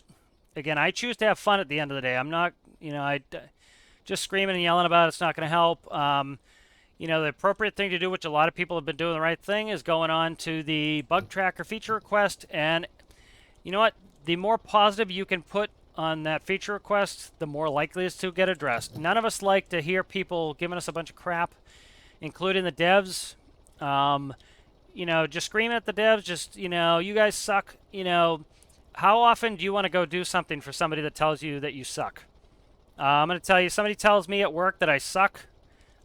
again, I choose to have fun at the end of the day. I'm not, you know, just screaming and yelling about it's not going to help. You know, the appropriate thing to do, which a lot of people have been doing the right thing, is going on to the bug tracker feature request. And you know what? The more positive you can put on that feature request, the more likely it is to get addressed. None of us like to hear people giving us a bunch of crap, including the devs. You know, just screaming at the devs, just, you know, you guys suck. You know, how often do you want to go do something for somebody that tells you that you suck? I'm going to tell you, somebody tells me at work that I suck.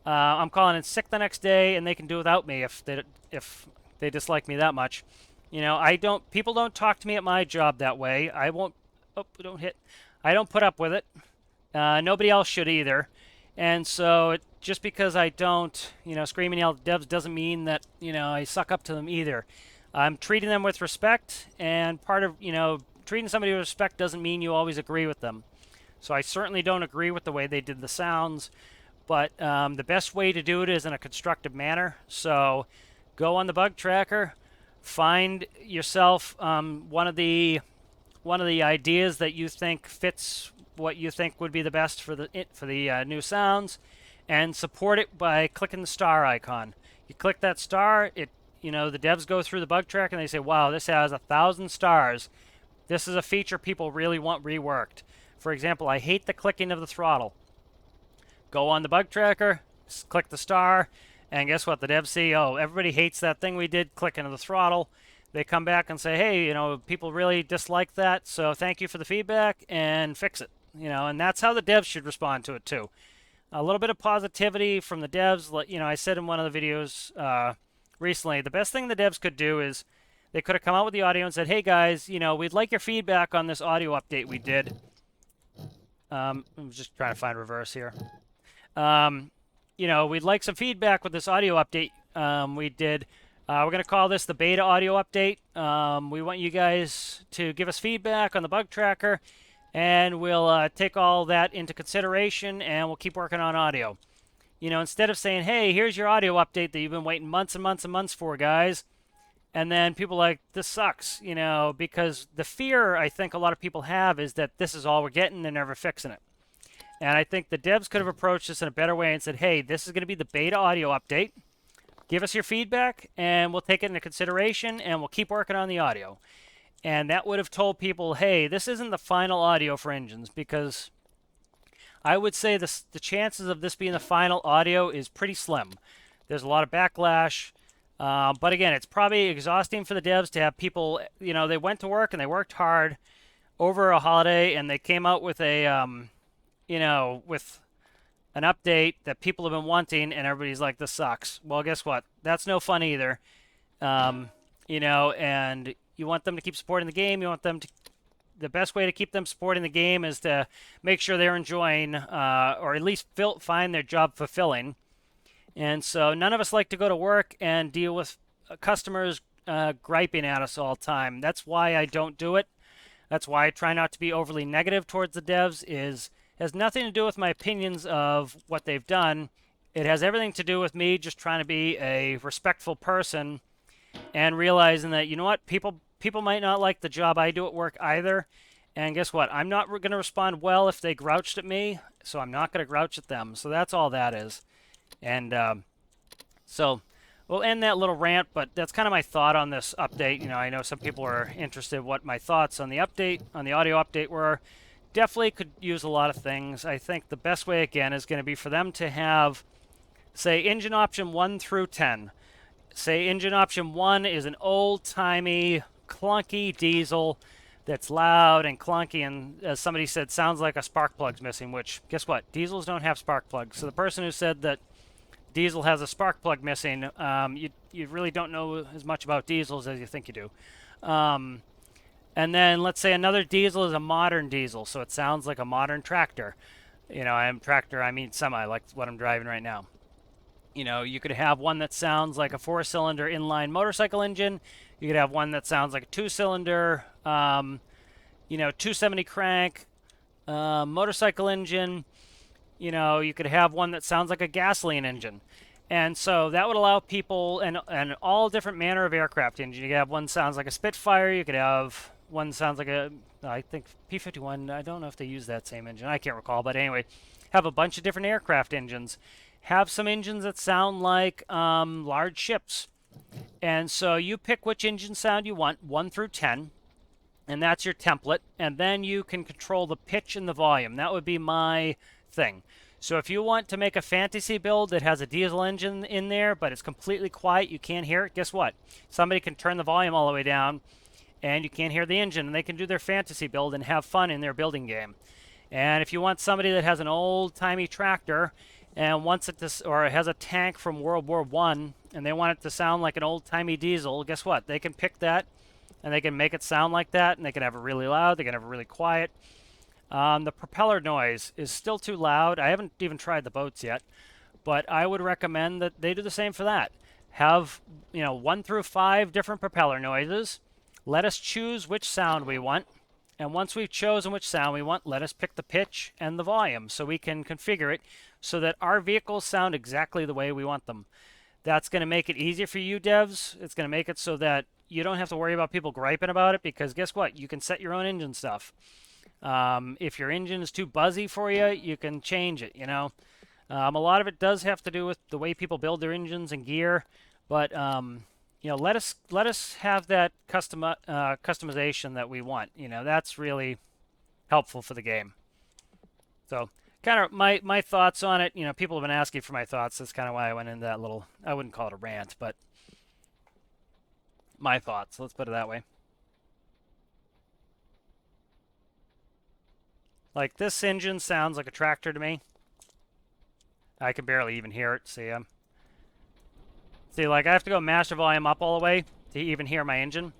I'm calling in sick the next day, and they can do without me if they dislike me that much. You know, people don't talk to me at my job that way. I won't, oh, don't hit. I don't put up with it. Nobody else should either. And so just because I don't, you know, scream and yell at devs doesn't mean that, you know, I suck up to them either. I'm treating them with respect, and part of, you know, treating somebody with respect doesn't mean you always agree with them. So I certainly don't agree with the way they did the sounds, but the best way to do it is in a constructive manner. So go on the bug tracker, find yourself one of the ideas that you think fits what you think would be the best for the new sounds, and support it by clicking the star icon. You click that star, you know, the devs go through the bug track and they say, wow, this has 1,000 stars. This is a feature people really want reworked. For example, I hate the clicking of the throttle. Go on the bug tracker, click the star, and guess what? The devs see, oh, everybody hates that thing we did, clicking of the throttle. They come back and say, hey, you know, people really dislike that, so thank you for the feedback, and fix it. You know, and that's how the devs should respond to it too. A little bit of positivity from the devs. You know, I said in one of the videos recently, the best thing the devs could do is they could have come out with the audio and said, hey guys, you know, we'd like your feedback on this audio update we did. I'm just trying to find reverse here. You know, we'd like some feedback with this audio update we did. We're going to call this the beta audio update. We want you guys to give us feedback on the bug tracker, and we'll take all that into consideration, and we'll keep working on audio. You know, instead of saying, hey, here's your audio update that you've been waiting months and months and months for, guys, and then people are like, this sucks, you know, because the fear I think a lot of people have is that this is all we're getting, they're never fixing it. And I think the devs could have approached this in a better way and said, hey, this is going to be the beta audio update. Give us your feedback, and we'll take it into consideration, and we'll keep working on the audio. And that would have told people, hey, this isn't the final audio for engines, because I would say the chances of this being the final audio is pretty slim. There's a lot of backlash. But again, it's probably exhausting for the devs to have people, you know, they went to work and they worked hard over a holiday, and they came out with a, you know, with an update that people have been wanting, and everybody's like, this sucks. Well, guess what? That's no fun either. You know, and you want them to keep supporting the game. You want them to, the best way to keep them supporting the game is to make sure they're enjoying, or at least find their job fulfilling. And so none of us like to go to work and deal with customers griping at us all the time. That's why I don't do it. That's why I try not to be overly negative towards the devs. Has nothing to do with my opinions of what they've done. It has everything to do with me just trying to be a respectful person and realizing that, you know what, people might not like the job I do at work either. And guess what? I'm not going to respond well if they grouched at me, so I'm not going to grouch at them. So that's all that is. And so we'll end that little rant, but that's kind of my thought on this update. You know, I know some people are interested in what my thoughts on the update, on the audio update were. Definitely could use a lot of things. I think the best way, again, is going to be for them to have, say, engine option 1 through 10. Say engine option 1 is an old-timey, clunky diesel that's loud and clunky, and as somebody said, sounds like a spark plug's missing, which, guess what? Diesels don't have spark plugs. So the person who said that diesel has a spark plug missing, you really don't know as much about diesels as you think you do. And then let's say another diesel is a modern diesel, so it sounds like a modern tractor. You know, I mean semi, like what I'm driving right now. You know, you could have one that sounds like a 4-cylinder inline motorcycle engine. You could have one that sounds like a 2-cylinder, you know, 270 crank motorcycle engine. You know, you could have one that sounds like a gasoline engine. And so that would allow people and all different manner of aircraft engine. You could have one sounds like a Spitfire. You could have one sounds like a, I think P-51. I don't know if they use that same engine. I can't recall. But anyway, have a bunch of different aircraft engines. Have some engines that sound like large ships. And so you pick which engine sound you want, 1 through 10. And that's your template. And then you can control the pitch and the volume. That would be my thing. So if you want to make a fantasy build that has a diesel engine in there, but it's completely quiet, you can't hear it, guess what? Somebody can turn the volume all the way down, and you can't hear the engine, and they can do their fantasy build and have fun in their building game. And if you want somebody that has an old-timey tractor and wants it to, or has a tank from World War I, and they want it to sound like an old-timey diesel, guess what? They can pick that, and they can make it sound like that, and they can have it really loud, they can have it really quiet. The propeller noise is still too loud. I haven't even tried the boats yet, but I would recommend that they do the same for that. Have, 1 through 5 different propeller noises. Let us choose which sound we want. And once we've chosen which sound we want, let us pick the pitch and the volume so we can configure it so that our vehicles sound exactly the way we want them. That's going to make it easier for you devs. It's going to make it so that you don't have to worry about people griping about it, because guess what? You can set your own engine stuff. If your engine is too buzzy for you, you can change it, A lot of it does have to do with the way people build their engines and gear, but let us have that customization that we want. That's really helpful for the game. So kind of my thoughts on it. People have been asking for my thoughts. That's kind of why I went into that little, I wouldn't call it a rant, but my thoughts. Let's put it that way. Like, this engine sounds like a tractor to me. I can barely even hear it. See, like, I have to go master volume up all the way to even hear my engine.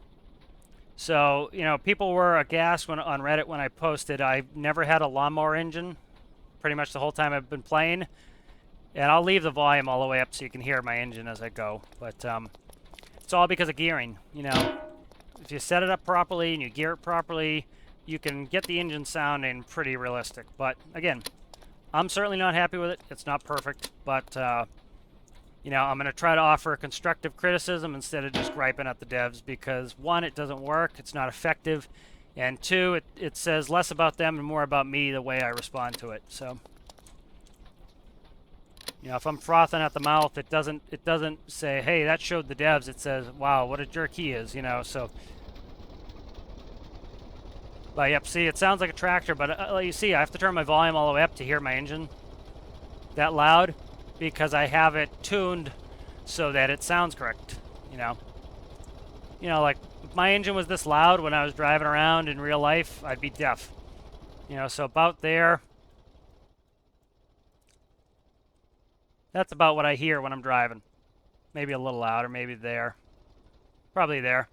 So, people were aghast on Reddit when I posted I've never had a lawnmower engine pretty much the whole time I've been playing. And I'll leave the volume all the way up so you can hear my engine as I go. But it's all because of gearing. If you set it up properly and you gear it properly, you can get the engine sounding pretty realistic. But again, I'm certainly not happy with it. It's not perfect, but I'm going to try to offer constructive criticism instead of just griping at the devs, because 1, it doesn't work, it's not effective, and 2, it says less about them and more about me the way I respond to it. So if I'm frothing at the mouth, it doesn't say, hey, that showed the devs. It says, wow, what a jerk he is, so. But yep, see, it sounds like a tractor, but you see, I have to turn my volume all the way up to hear my engine that loud, because I have it tuned so that it sounds correct, like, if my engine was this loud when I was driving around in real life, I'd be deaf. So about there. That's about what I hear when I'm driving. Maybe a little louder, maybe there. Probably there.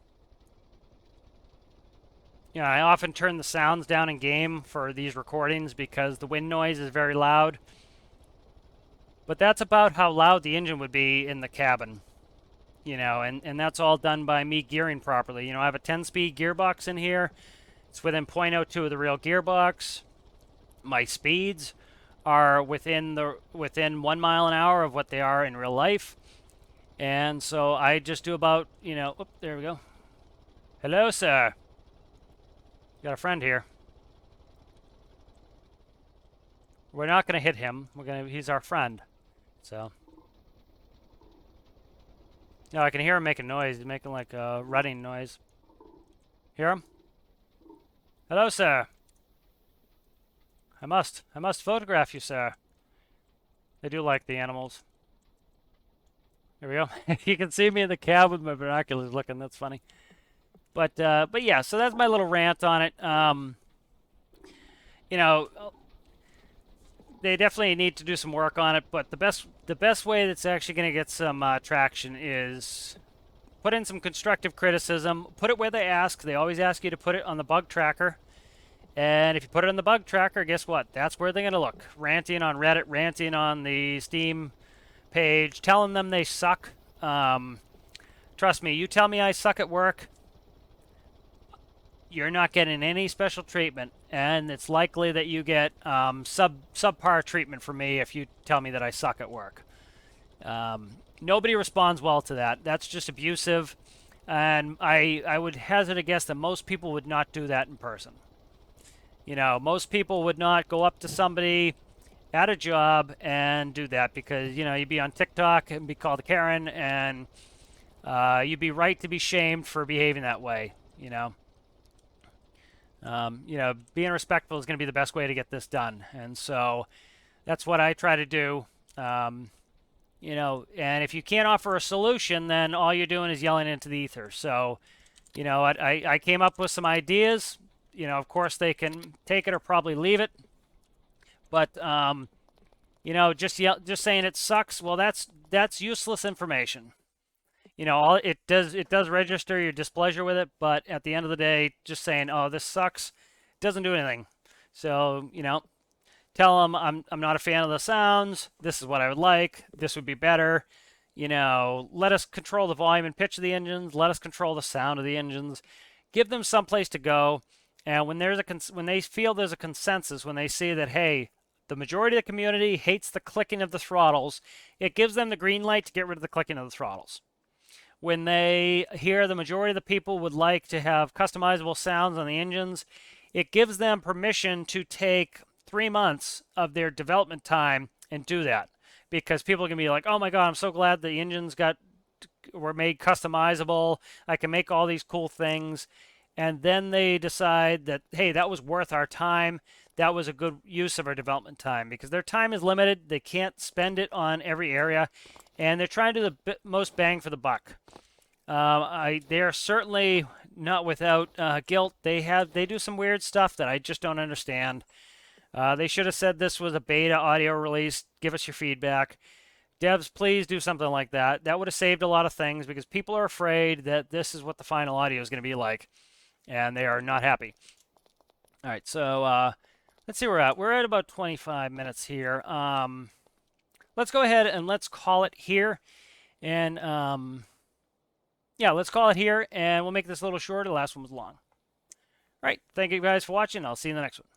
I often turn the sounds down in game for these recordings because the wind noise is very loud. But that's about how loud the engine would be in the cabin. And that's all done by me gearing properly. I have a 10-speed gearbox in here. It's within 0.02 of the real gearbox. My speeds are within 1 mile an hour of what they are in real life. And so I just do about, oh, there we go. Hello, sir. Got a friend here. We're not going to hit him. He's our friend. So. I can hear him making noise. He's making like a running noise. Hear him? Hello, sir. I must photograph you, sir. They do like the animals. There we go. You can see me in the cab with my binoculars looking. That's funny. But yeah, so that's my little rant on it. They definitely need to do some work on it, but the best way that's actually going to get some traction is put in some constructive criticism. Put it where they ask. They always ask you to put it on the bug tracker. And if you put it on the bug tracker, guess what? That's where they're going to look. Ranting on Reddit, ranting on the Steam page, telling them they suck. Trust me, you tell me I suck at work, you're not getting any special treatment, and it's likely that you get subpar treatment from me if you tell me that I suck at work. Nobody responds well to that. That's just abusive. And I would hazard a guess that most people would not do that in person. You know, most people would not go up to somebody at a job and do that because, you know, you'd be on TikTok and be called a Karen, and you'd be right to be shamed for behaving that way, you know. Being respectful is going to be the best way to get this done. And so that's what I try to do. And if you can't offer a solution, then all you're doing is yelling into the ether. So, I came up with some ideas. Of course, they can take it or probably leave it. But, just saying it sucks, well, that's useless information. All it does register your displeasure with it, but at the end of the day, just saying, "Oh, this sucks," doesn't do anything. So, tell them I'm not a fan of the sounds. This is what I would like. This would be better. Let us control the volume and pitch of the engines. Let us control the sound of the engines. Give them some place to go. And when they feel there's a consensus, when they see that, hey, the majority of the community hates the clicking of the throttles, it gives them the green light to get rid of the clicking of the throttles. When they hear the majority of the people would like to have customizable sounds on the engines, it gives them permission to take 3 months of their development time and do that. Because people can be like, oh my God, I'm so glad the engines were made customizable. I can make all these cool things. And then they decide that, hey, that was worth our time. That was a good use of our development time, because their time is limited. They can't spend it on every area, and they're trying to do the most bang for the buck. They are certainly not without guilt. They do some weird stuff that I just don't understand. They should have said this was a beta audio release. Give us your feedback. Devs, please do something like that. That would have saved a lot of things, because people are afraid that this is what the final audio is going to be like, and they are not happy. All right, so let's see where we're at. We're at about 25 minutes here. Let's go ahead and let's call it here. And let's call it here, and we'll make this a little shorter. The last one was long. All right, thank you guys for watching. I'll see you in the next one.